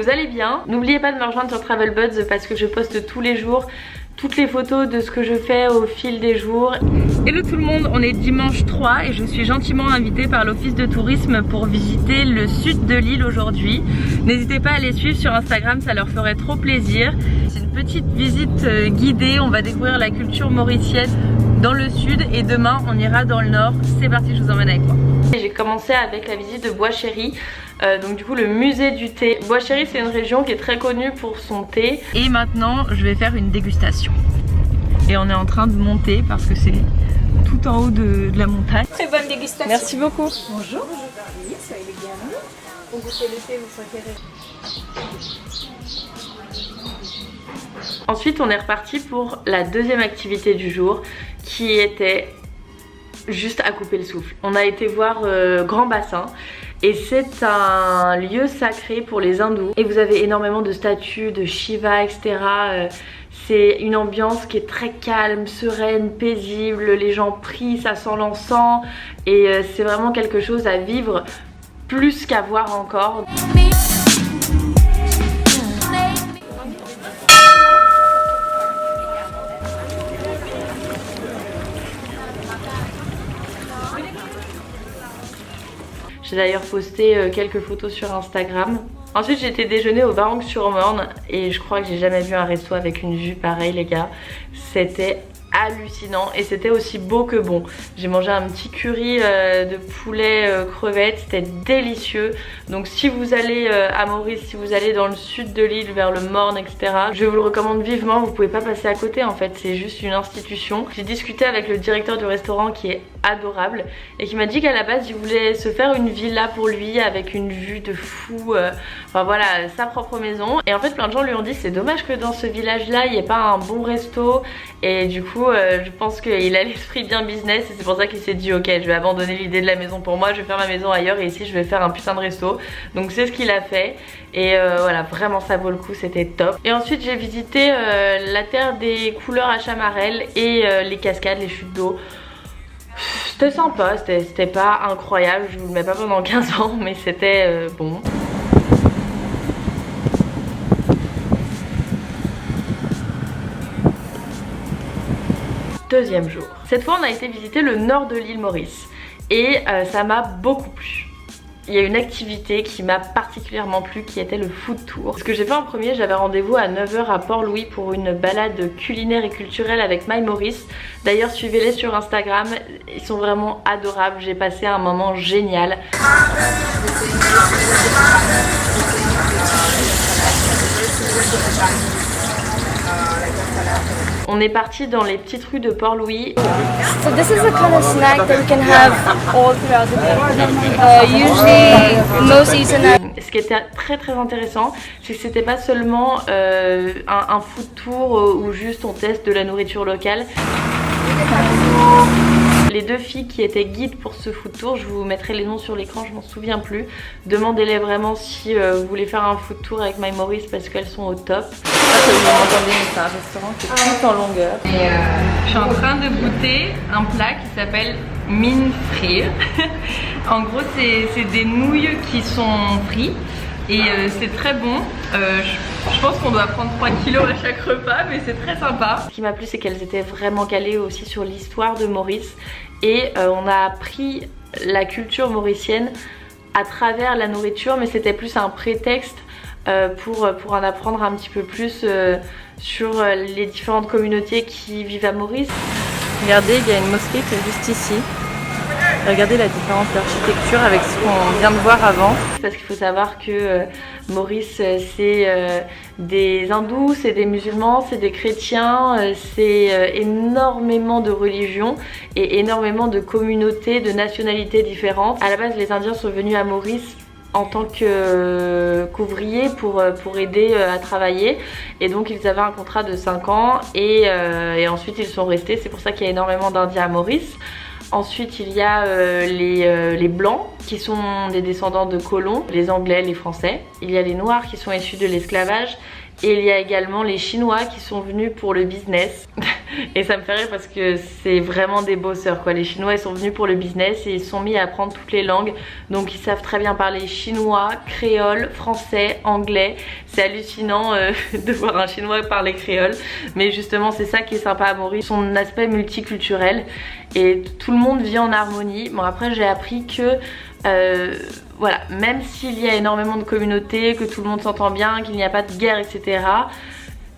vous allez bien. N'oubliez pas de me rejoindre sur Travel Buds parce que je poste tous les jours toutes les photos de ce que je fais au fil des jours. Hello tout le monde, on est dimanche 3 et je suis gentiment invitée par l'office de tourisme pour visiter le sud de l'île aujourd'hui. N'hésitez pas à les suivre sur Instagram, ça leur ferait trop plaisir. C'est une petite visite guidée, on va découvrir la culture mauricienne dans le sud et demain on ira dans le nord. C'est parti, je vous emmène avec moi. J'ai commencé avec la visite de Bois-Chéri. Donc du coup le musée du thé. Bois-Chéri c'est une région qui est très connue pour son thé. Et maintenant je vais faire une dégustation. Et on est en train de monter parce que c'est tout en haut de la montagne. Très bonne dégustation. Merci beaucoup. Bonjour. Oui, soyez les bienvenus. Pour goûter le thé, vous préférez. Ensuite on est reparti pour la deuxième activité du jour qui était juste à couper le souffle. On a été voir Grand Bassin. Et c'est un lieu sacré pour les hindous. Et vous avez énormément de statues de Shiva, etc. C'est une ambiance qui est très calme, sereine, paisible. Les gens prient, ça sent l'encens. Et c'est vraiment quelque chose à vivre plus qu'à voir encore. J'ai d'ailleurs posté quelques photos sur Instagram. Ensuite j'ai été déjeuner au Varangue-sur-Morne et je crois que j'ai jamais vu un resto avec une vue pareille les gars. C'était hallucinant et c'était aussi beau que bon. J'ai mangé un petit curry de poulet crevettes, c'était délicieux. Donc si vous allez à Maurice, si vous allez dans le sud de l'île vers le Morne, etc., je vous le recommande vivement, vous pouvez pas passer à côté en fait, c'est juste une institution. J'ai discuté avec le directeur du restaurant qui est adorable et qui m'a dit qu'à la base il voulait se faire une villa pour lui avec une vue de fou, enfin voilà, sa propre maison. Et en fait plein de gens lui ont dit c'est dommage que dans ce village là il n'y ait pas un bon resto. Et du coup je pense qu'il a l'esprit bien business et c'est pour ça qu'il s'est dit ok je vais abandonner l'idée de la maison pour moi, je vais faire ma maison ailleurs et ici je vais faire un putain de resto. Donc c'est ce qu'il a fait et voilà, vraiment ça vaut le coup, c'était top. Et ensuite j'ai visité la terre des couleurs à Chamarel et les cascades, les chutes d'eau. C'était sympa, c'était pas incroyable, je vous le mets pas pendant 15 ans mais c'était bon. Deuxième jour. Cette fois on a été visiter le nord de l'île Maurice et ça m'a beaucoup plu. Il y a une activité qui m'a particulièrement plu qui était le food tour. Ce que j'ai fait en premier, j'avais rendez-vous à 9 h à Port-Louis pour une balade culinaire et culturelle avec My Maurice. D'ailleurs suivez-les sur Instagram, ils sont vraiment adorables, j'ai passé un moment génial. On est parti dans les petites rues de Port-Louis. So this is the kind of snack that we can have all throughout the day. Usually most eaten. Ce qui était très intéressant, c'est que c'était pas seulement un food tour où juste on teste de la nourriture locale. Les deux filles qui étaient guides pour ce food tour, je vous mettrai les noms sur l'écran, je m'en souviens plus. Demandez-les vraiment si vous voulez faire un food tour avec My Maurice parce qu'elles sont au top. Vous m'entendez, mais c'est un restaurant qui est tout en longueur. Et je suis en train de goûter un plat qui s'appelle mine frire. En gros c'est des nouilles qui sont frites. Et c'est très bon, je pense qu'on doit prendre 3 kilos à chaque repas mais c'est très sympa. Ce qui m'a plu c'est qu'elles étaient vraiment calées aussi sur l'histoire de Maurice. Et on a appris la culture mauricienne à travers la nourriture mais c'était plus un prétexte pour en apprendre un petit peu plus sur les différentes communautés qui vivent à Maurice. Regardez, il y a une mosquée qui est juste ici. Regardez la différence d'architecture avec ce qu'on vient de voir avant. Parce qu'il faut savoir que Maurice c'est des hindous, c'est des musulmans, c'est des chrétiens, c'est énormément de religions et énormément de communautés, de nationalités différentes. À la base les Indiens sont venus à Maurice en tant qu'ouvriers pour aider à travailler et donc ils avaient un contrat de 5 ans et ensuite ils sont restés, c'est pour ça qu'il y a énormément d'Indiens à Maurice. Ensuite il y a les blancs qui sont des descendants de colons, les anglais, les français. Il y a les noirs qui sont issus de l'esclavage et il y a également les chinois qui sont venus pour le business. Et ça me fait rire parce que c'est vraiment des bosseurs quoi. Les Chinois ils sont venus pour le business et ils se sont mis à apprendre toutes les langues. Donc ils savent très bien parler chinois, créole, français, anglais. C'est hallucinant de voir un Chinois parler créole. Mais justement c'est ça qui est sympa à Maurice, son aspect multiculturel. Et tout le monde vit en harmonie. Bon après j'ai appris que voilà, même s'il y a énormément de communautés, que tout le monde s'entend bien, qu'il n'y a pas de guerre, etc.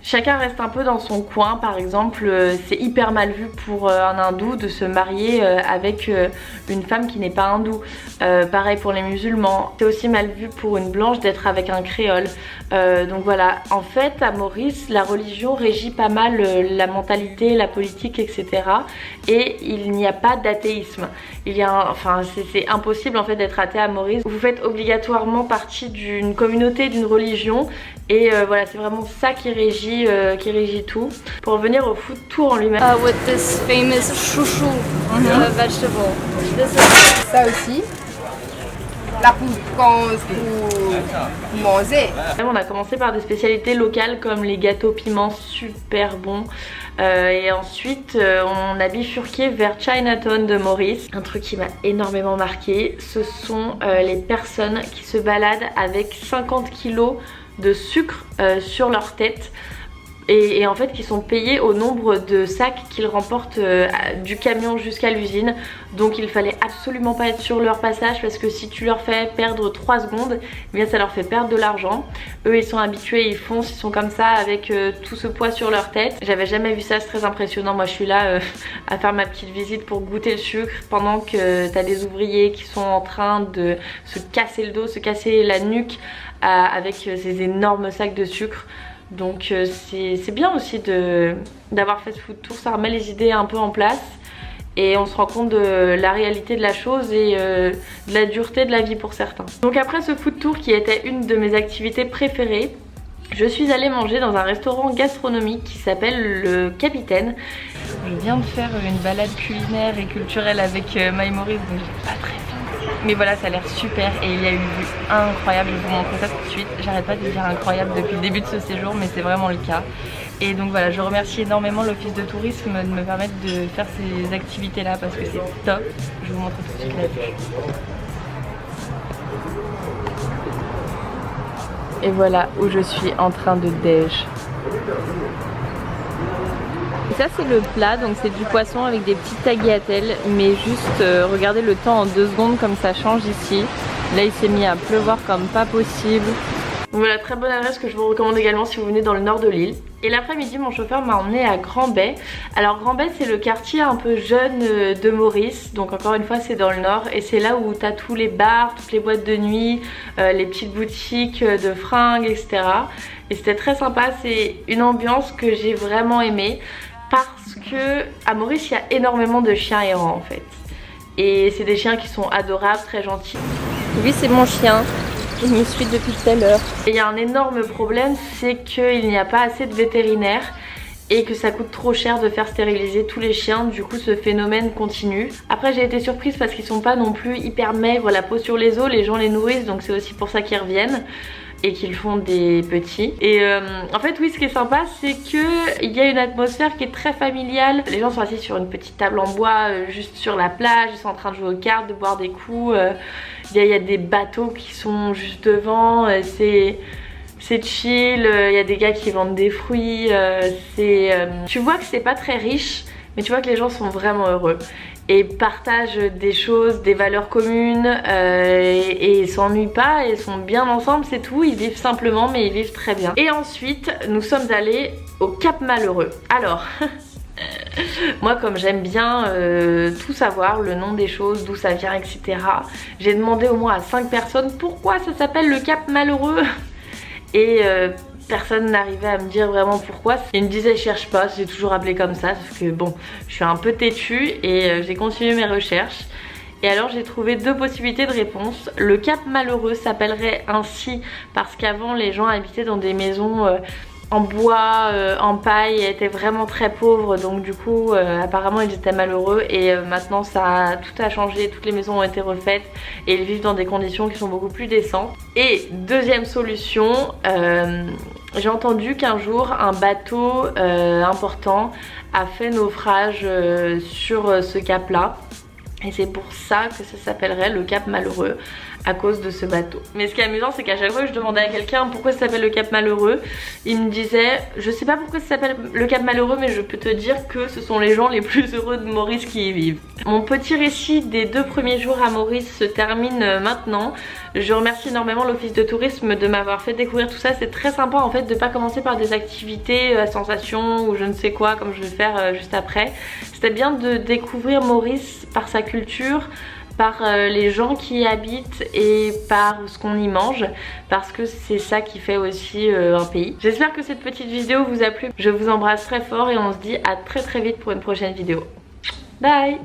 Chacun reste un peu dans son coin. Par exemple, c'est hyper mal vu pour un hindou de se marier avec une femme qui n'est pas hindoue. Pareil pour les musulmans. C'est aussi mal vu pour une blanche d'être avec un créole. Donc voilà, en fait à Maurice, la religion régit pas mal la mentalité, la politique, etc. Et il n'y a pas d'athéisme. Enfin, c'est impossible en fait d'être athée à Maurice. Vous faites obligatoirement partie d'une communauté, d'une religion. Et voilà, c'est vraiment ça qui régit tout. Pour revenir au food tour en lui-même. With this famous chouchou vegetable. Ça aussi, là pour manger. On a commencé par des spécialités locales comme les gâteaux piments super bons. Et ensuite on a bifurqué vers Chinatown de Maurice. Un truc qui m'a énormément marqué, ce sont les personnes qui se baladent avec 50 kilos de sucre sur leur tête. Et en fait qui sont payés au nombre de sacs qu'ils remportent du camion jusqu'à l'usine. Donc il fallait absolument pas être sur leur passage parce que si tu leur fais perdre 3 secondes, eh bien ça leur fait perdre de l'argent. Eux ils sont habitués, ils foncent, ils sont comme ça avec tout ce poids sur leur tête. J'avais jamais vu ça, c'est très impressionnant. Moi je suis là à faire ma petite visite pour goûter le sucre pendant que t'as des ouvriers qui sont en train de se casser le dos, se casser la nuque avec ces énormes sacs de sucre. Donc c'est bien aussi d'avoir fait ce food tour, ça remet les idées un peu en place et on se rend compte de la réalité de la chose et de la dureté de la vie pour certains. Donc après ce food tour qui était une de mes activités préférées, je suis allée manger dans un restaurant gastronomique qui s'appelle le Capitaine. Je viens de faire une balade culinaire et culturelle avec My Maurice, donc j'ai pas très faim. Mais voilà, ça a l'air super et il y a une vue incroyable, je vais vous montrer ça tout de suite. J'arrête pas de dire incroyable depuis le début de ce séjour, mais c'est vraiment le cas. Et donc voilà, je remercie énormément l'office de tourisme de me permettre de faire ces activités là parce que c'est top. Je vais vous montrer tout de suite la vue. Et voilà où je suis en train de déj. Ça c'est le plat, donc c'est du poisson avec des petites tagliatelles, mais juste regardez le temps en 2 secondes comme ça change ici. Là il s'est mis à pleuvoir comme pas possible. Voilà, très bonne adresse que je vous recommande également si vous venez dans le nord de l'île. Et l'après-midi mon chauffeur m'a emmené à Grand-Bay. Alors Grand-Bay c'est le quartier un peu jeune de Maurice, donc encore une fois c'est dans le nord. Et c'est là où t'as tous les bars, toutes les boîtes de nuit, les petites boutiques de fringues, etc. Et c'était très sympa, c'est une ambiance que j'ai vraiment aimée. Parce que à Maurice il y a énormément de chiens errants en fait. Et c'est des chiens qui sont adorables, très gentils. Lui c'est mon chien, il me suit depuis tout à l'heure. Et il y a un énorme problème, c'est qu'il n'y a pas assez de vétérinaires et que ça coûte trop cher de faire stériliser tous les chiens. Du coup ce phénomène continue. Après j'ai été surprise parce qu'ils sont pas non plus hyper maigres, la peau sur les os, les gens les nourrissent donc c'est aussi pour ça qu'ils reviennent. Et qu'ils font des petits. Et en fait oui, ce qui est sympa c'est que il y a une atmosphère qui est très familiale. Les gens sont assis sur une petite table en bois juste sur la plage, ils sont en train de jouer aux cartes, de boire des coups. Il y a des bateaux qui sont juste devant, c'est chill. Il y a des gars qui vendent des fruits. Tu vois que c'est pas très riche, mais tu vois que les gens sont vraiment heureux et partagent des choses, des valeurs communes et ils s'ennuient pas et sont bien ensemble, c'est tout. Ils vivent simplement mais ils vivent très bien. Et ensuite nous sommes allés au Cap Malheureux. Alors moi comme j'aime bien tout savoir, le nom des choses, d'où ça vient, etc. J'ai demandé au moins à 5 personnes pourquoi ça s'appelle le Cap Malheureux. Et personne n'arrivait à me dire vraiment pourquoi. Ils me disaient cherche pas, j'ai toujours appelé comme ça, sauf que bon, je suis un peu têtue et j'ai continué mes recherches. Et alors j'ai trouvé 2 possibilités de réponse. Le Cap Malheureux s'appellerait ainsi parce qu'avant les gens habitaient dans des maisons en bois, en paille, et étaient vraiment très pauvres, donc du coup apparemment ils étaient malheureux et maintenant tout a changé, toutes les maisons ont été refaites et ils vivent dans des conditions qui sont beaucoup plus décentes. Et deuxième solution, j'ai entendu qu'un jour un bateau important a fait naufrage sur ce cap là. Et c'est pour ça que ça s'appellerait le Cap Malheureux, à cause de ce bateau. Mais ce qui est amusant, c'est qu'à chaque fois que je demandais à quelqu'un pourquoi ça s'appelle le Cap Malheureux, il me disait je sais pas pourquoi ça s'appelle le Cap Malheureux, mais je peux te dire que ce sont les gens les plus heureux de Maurice qui y vivent. Mon petit récit des 2 premiers jours à Maurice se termine maintenant. Je remercie énormément l'office de tourisme de m'avoir fait découvrir tout ça. C'est très sympa en fait de pas commencer par des activités à sensation ou je ne sais quoi comme je vais faire juste après. C'était bien de découvrir Maurice par sa culture, par les gens qui y habitent et par ce qu'on y mange, parce que c'est ça qui fait aussi un pays. J'espère que cette petite vidéo vous a plu. Je vous embrasse très fort et on se dit à très vite pour une prochaine vidéo. Bye!